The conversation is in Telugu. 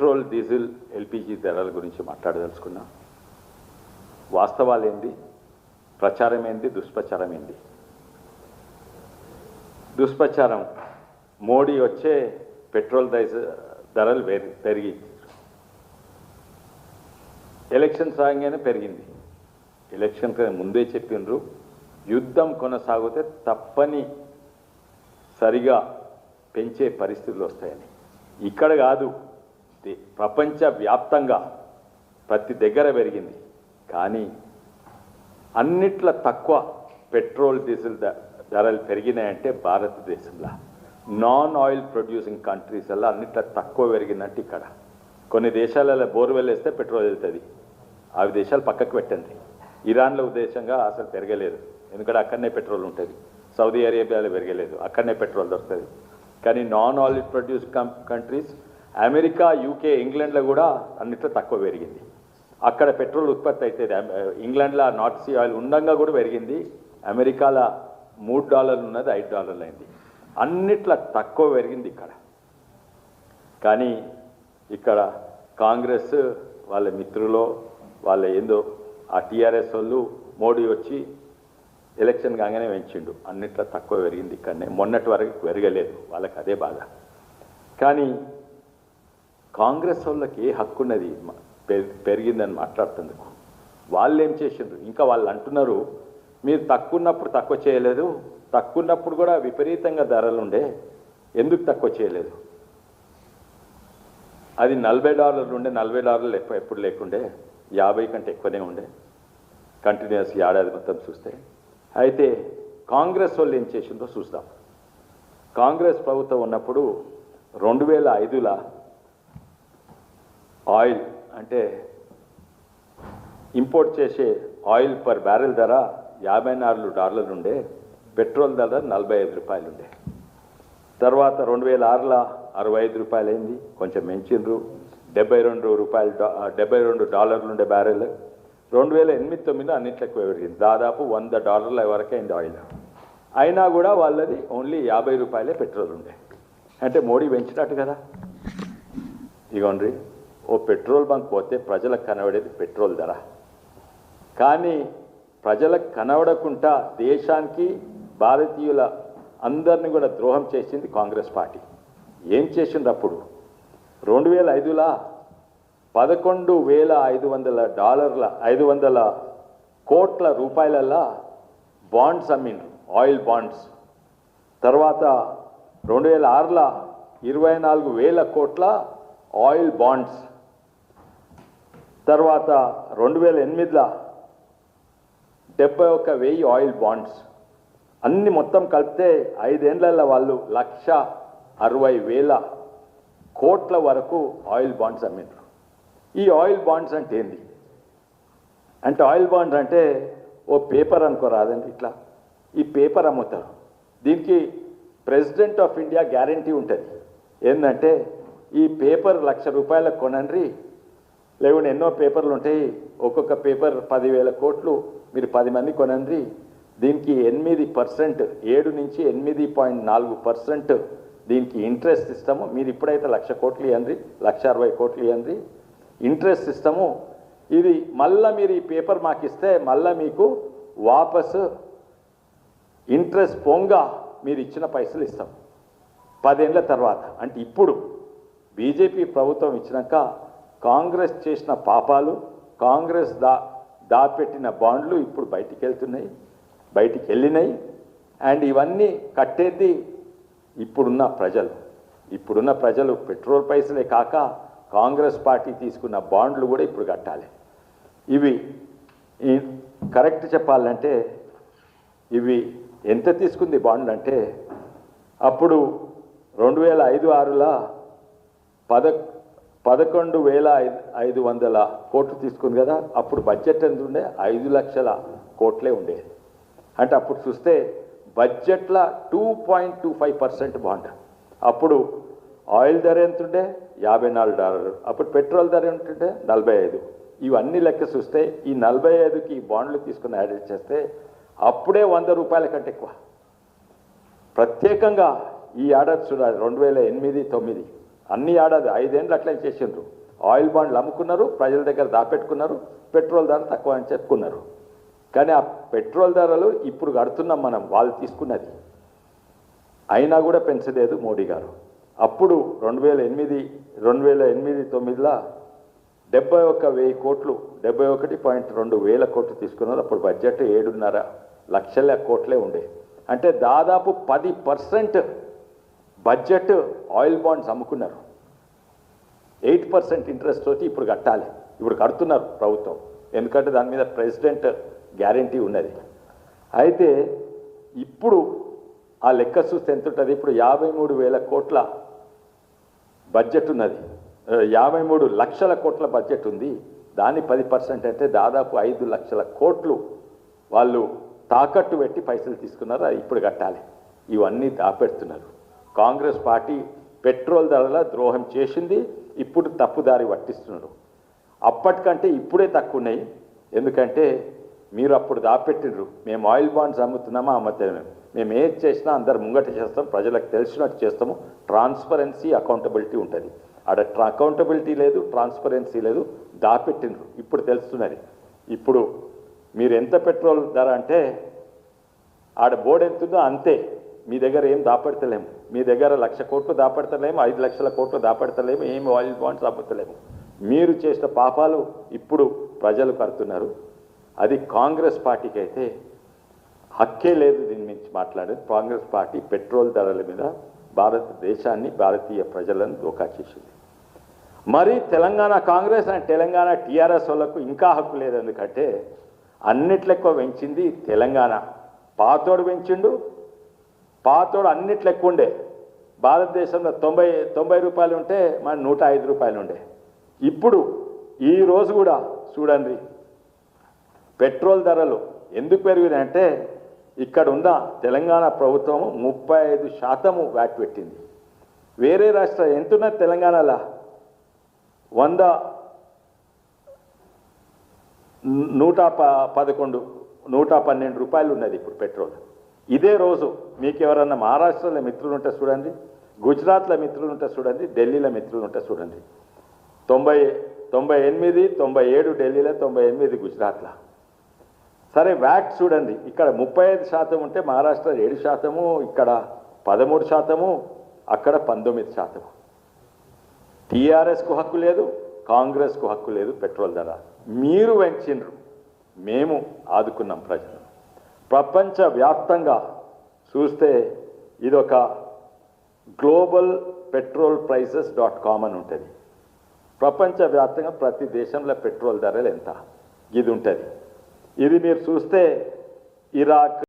పెట్రోల్ డీజిల్ ఎల్పిజి ధరల గురించి మాట్లాడదలుచుకున్నా. వాస్తవాలు ఏంది, ప్రచారం ఏంది, దుష్ప్రచారం ఏంది? దుష్ప్రచారం, మోడీ వచ్చే పెట్రోల్ ధరలు పెరిగి ఎలక్షన్స్ రాగానే పెరిగింది. ఎలక్షన్ ముందే చెప్పిండ్రు యుద్ధం కొనసాగితే తప్పని సరిగా పెంచే పరిస్థితులు వస్తాయని. ఇక్కడ కాదు, ప్రపంచవ్యాప్తంగా ప్రతి దగ్గర పెరిగింది. కానీ అన్నిట్ల తక్కువ పెట్రోల్ డీజిల్ ధరలు పెరిగినాయంటే భారతదేశంలో నాన్ ఆయిల్ ప్రొడ్యూసింగ్ కంట్రీస్ అలా అన్నిట్ల తక్కువ పెరిగిందంటే ఇక్కడ. కొన్ని దేశాలలో బోర్వెల్ వేస్తే పెట్రోల్ వెళ్తుంది, అవి దేశాలు పక్కకు పెట్టండి. ఇరాన్లో ఉద్దేశంగా అసలు పెరగలేదు, ఎందుకంటే అక్కడనే పెట్రోల్ ఉంటుంది. సౌదీ అరేబియాలో పెరగలేదు, అక్కడనే పెట్రోల్ దొరుకుతుంది. కానీ non oil produce countries America, UK, ఇంగ్లాండ్లో కూడా అన్నిట్లో తక్కువ పెరిగింది. అక్కడ పెట్రోల్ ఉత్పత్తి అవుతుంది. ఇంగ్లాండ్లో నార్త్ సీ ఆయిల్ ఉండగా కూడా పెరిగింది. అమెరికాలో $3 ఉన్నది $5 అయింది. అన్నిట్లా తక్కువ పెరిగింది ఇక్కడ. కానీ ఇక్కడ కాంగ్రెస్ వాళ్ళ మిత్రులు వాళ్ళ ఏందో ఆ టీఆర్ఎస్ వాళ్ళు మోడీ వచ్చి ఎలక్షన్ కాగానే పెంచిండు, అన్నిట్లో తక్కువ పెరిగింది ఇక్కడనే. మొన్నటి వరకు పెరగలేదు, వాళ్ళకి అదే బాధ. కానీ కాంగ్రెస్ వాళ్ళకి ఏ హక్కు ఉన్నది పెరిగిందని మాట్లాడుతుందుకు? వాళ్ళు ఏం చేసిండ్రు? ఇంకా వాళ్ళు అంటున్నారు మీరు తక్కువ ఉన్నప్పుడు తక్కువ చేయలేదు, తక్కువ ఉన్నప్పుడు కూడా విపరీతంగా ధరలు ఉండే, ఎందుకు తక్కువ చేయలేదు? అది $40 ఉండే, $40 ఎప్పుడు లేకుండే, 50 కంటే ఎక్కువనే ఉండే కంటిన్యూస్ ఏడాది మొత్తం చూస్తే. అయితే కాంగ్రెస్ వాళ్ళు ఏం చేసిందో చూద్దాం. కాంగ్రెస్ ప్రభుత్వం ఉన్నప్పుడు 2005లో ఆయిల్ అంటే ఇంపోర్ట్ చేసే ఆయిల్ పర్ బ్యారెల్ ధర $54 ఉండే, పెట్రోల్ ధర ₹45 ఉండే. తర్వాత 2006లో ₹65 అయింది, కొంచెం పెంచిండ్రు. $72 ఉండే బ్యారెల్. 2008-09 అన్నింటిలో ఎక్కువ పెరిగింది, దాదాపు $100 వరకు అయింది ఆయిల్. అయినా కూడా వాళ్ళది ఓన్లీ ₹50 పెట్రోల్ ఉండే. అంటే మోడీ పెంచినట్టు కదా. ఇగోండి, ఓ పెట్రోల్ బంక్ పోతే ప్రజలకు కనబడేది పెట్రోల్ ధర. కానీ ప్రజలకు కనబడకుండా దేశానికి, భారతీయుల అందరినీ కూడా ద్రోహం చేసింది కాంగ్రెస్ పార్టీ. ఏం చేసిండ్రు అప్పుడు? 2005లో $11,500 కోట్ల రూపాయలల్లా బాండ్స్ అమ్మిండ్రు, ఆయిల్ బాండ్స్. తర్వాత 2006లో 24,000 కోట్ల ఆయిల్ బాండ్స్. తర్వాత 2008లో 71,000 ఆయిల్ బాండ్స్. అన్ని మొత్తం కలిపితే 5 ఏళ్లలో వాళ్ళు 1,60,000 కోట్ల వరకు ఆయిల్ బాండ్స్ అమ్మిండ్రు. ఈ ఆయిల్ బాండ్స్ అంటే ఏంది? అంటే ఆయిల్ బాండ్స్ అంటే ఓ పేపర్ అనుకోరాదండి, ఇట్లా ఈ పేపర్ అమ్ముతారు. దీనికి ప్రెసిడెంట్ ఆఫ్ ఇండియా గ్యారంటీ ఉంటుంది. ఏంటంటే ఈ పేపర్ ₹1,00,000 కొనండి, లేకుంటే ఎన్నో పేపర్లు ఉంటాయి, ఒక్కొక్క పేపర్ 10,000 కోట్లు, మీరు 10 మంది కొనండి. దీనికి 8%, 7 నుంచి 8.4% దీనికి ఇంట్రెస్ట్ ఇస్తాము. మీరు ఇప్పుడైతే 1,00,000 కోట్లు ఇవ్వండి, 1,60,000 కోట్లు ఇవ్వండి, ఇంట్రెస్ట్ ఇస్తాము. ఇది మళ్ళీ మీరు ఈ పేపర్ మాకు ఇస్తే మళ్ళీ మీకు వాపసు ఇంట్రెస్ట్ పొంగా మీరు ఇచ్చిన పైసలు ఇస్తాం 10 ఏళ్ల తర్వాత. అంటే ఇప్పుడు బీజేపీ ప్రభుత్వం ఇచ్చినాక కాంగ్రెస్ చేసిన పాపాలు, కాంగ్రెస్ దాపెట్టిన బాండ్లు ఇప్పుడు బయటికి వెళ్ళినాయి. అండ్ ఇవన్నీ కట్టేది ఇప్పుడున్న ప్రజలు పెట్రోల్ పైసలే కాక కాంగ్రెస్ పార్టీ తీసుకున్న బాండ్లు కూడా ఇప్పుడు కట్టాలి. ఇవి కరెక్ట్ చెప్పాలంటే ఇవి ఎంత తీసుకుంది బాండ్లు అంటే, అప్పుడు 2005-06లో 11,500 కోట్లు తీసుకుంది కదా. అప్పుడు బడ్జెట్ ఎంత ఉండే? 5,00,000 కోట్లే ఉండేది. అంటే అప్పుడు చూస్తే బడ్జెట్లో 2.25% బాండ్. అప్పుడు ఆయిల్ ధర ఎంత ఉండే? $54. అప్పుడు పెట్రోల్ ధర ఎంతుంటే 45. ఇవన్నీ లెక్క చూస్తే ఈ 45కి బాండ్లు తీసుకుని యాడ్ చేస్తే అప్పుడే ₹100 కంటే ఎక్కువ. ప్రత్యేకంగా ఈ ఏడాది చూడాలి 2008-09 అన్ని ఏడాది 5 ఏళ్ళు అట్లే చేసిండ్రు. ఆయిల్ బాండ్లు అమ్ముకున్నారు, ప్రజల దగ్గర దాపెట్టుకున్నారు, పెట్రోల్ ధర తక్కువ అని చెప్పుకున్నారు. కానీ ఆ పెట్రోల్ ధరలు ఇప్పుడు కడుతున్నాం మనం, వాళ్ళు తీసుకున్నది అయినా కూడా పెంచలేదు మోడీ గారు. అప్పుడు 2008-9లో 71,000 కోట్లు 71.2 వేల కోట్లు తీసుకున్నారు. అప్పుడు బడ్జెట్ 7.5 లక్షల కోట్లే ఉండే. అంటే దాదాపు 10% బడ్జెట్ ఆయిల్ బాండ్స్ అమ్ముకున్నారు. 8% ఇంట్రెస్ట్ తోటి ఇప్పుడు కట్టాలి. ఇప్పుడు కడుతున్నారు ప్రభుత్వం, ఎందుకంటే దాని మీద ప్రెసిడెంట్ గ్యారంటీ ఉన్నది. అయితే ఇప్పుడు ఆ లెక్క చూస్తే ఎంత ఉంటుంది? ఇప్పుడు 53,000 కోట్ల బడ్జెట్ ఉన్నది, 53 లక్షల కోట్ల బడ్జెట్ ఉంది. దాని 10% అంటే దాదాపు 5 లక్షల కోట్లు వాళ్ళు తాకట్టు పెట్టి పైసలు తీసుకున్నారు, అది ఇప్పుడు కట్టాలి. ఇవన్నీ దాపెడుతున్నారు. కాంగ్రెస్ పార్టీ పెట్రోల్ ధరల ద్రోహం చేసింది, ఇప్పుడు తప్పుదారి పట్టిస్తున్నారు. అప్పటికంటే ఇప్పుడే తక్కువ ఉన్నాయి, ఎందుకంటే మీరు అప్పుడు దాపెట్టిండ్రు. మేము ఆయిల్ బాండ్స్ అమ్ముతున్నామా అమ్మతేమే, మేము ఏది చేసినా అందరు ముంగట చేస్తాం, ప్రజలకు తెలిసినట్టు చేస్తాము, ట్రాన్స్పరెన్సీ అకౌంటబిలిటీ ఉంటుంది. ఆడ అకౌంటబిలిటీ లేదు, ట్రాన్స్పరెన్సీ లేదు, దాపెట్టిండ్రు. ఇప్పుడు తెలుస్తున్నది. ఇప్పుడు మీరు ఎంత పెట్రోల్ ధర అంటే ఆడ బోర్డు ఎంతుందో అంతే, మీ దగ్గర ఏం దాపెడతలేము. మీ దగ్గర 1,00,000 కోట్లు దాపెడతలేము, 5 లక్షల కోట్లు దాపెడతలేము, ఏమి ఆయిల్ బాండ్స్ అమ్ముతలేము. మీరు చేసిన పాపాలు ఇప్పుడు ప్రజలు కడుతున్నారు. అది కాంగ్రెస్ పార్టీకి అయితే హక్కే లేదు దీని నుంచి మాట్లాడేది. కాంగ్రెస్ పార్టీ పెట్రోల్ ధరల మీద భారతదేశాన్ని, భారతీయ ప్రజలను దోకా చేసింది. మరి తెలంగాణ కాంగ్రెస్ అండ్ తెలంగాణ టీఆర్ఎస్ వాళ్ళకు ఇంకా హక్కు లేదు. ఎందుకంటే అన్నిట్లెక్కువ పెంచింది తెలంగాణ. పాతోడు పెంచిండు, పాతోడు అన్నిట్లెక్కువ ఉండే. భారతదేశంలో 90 రూపాయలు ఉంటే మన 105 రూపాయలు ఉండే. ఇప్పుడు ఈరోజు కూడా చూడండి పెట్రోల్ ధరలు ఎందుకు పెరిగినాయంటే ఇక్కడ ఉన్న తెలంగాణ ప్రభుత్వం 35% వ్యాట్ పెట్టింది. వేరే రాష్ట్రాలు ఎంతున్నది? తెలంగాణలో 112 రూపాయలు ఉన్నది ఇప్పుడు పెట్రోల్. ఇదే రోజు మీకు ఎవరన్నా మహారాష్ట్రలో మిత్రులు ఉంటే చూడండి, గుజరాత్లో మిత్రులు ఉంటే చూడండి, ఢిల్లీలో మిత్రులు ఉంటే చూడండి. 97 ఢిల్లీలో, 98 గుజరాత్లో. సరే వ్యాట్ చూడండి, ఇక్కడ 35% ఉంటే మహారాష్ట్ర 7%, ఇక్కడ 13%, అక్కడ 19%. టీఆర్ఎస్కు హక్కు లేదు, కాంగ్రెస్కు హక్కు లేదు పెట్రోల్ ధర. మీరు పెంచిండ్రు, మేము ఆదుకున్నాం ప్రజలను. ప్రపంచవ్యాప్తంగా చూస్తే ఇదొక గ్లోబల్ పెట్రోల్ ప్రైసెస్.com అని ఉంటుంది. ప్రపంచవ్యాప్తంగా ప్రతి దేశంలో పెట్రోల్ ధరలు ఎంత ఇది ఉంటుంది. ఇది మీరు చూస్తే ఇరాక్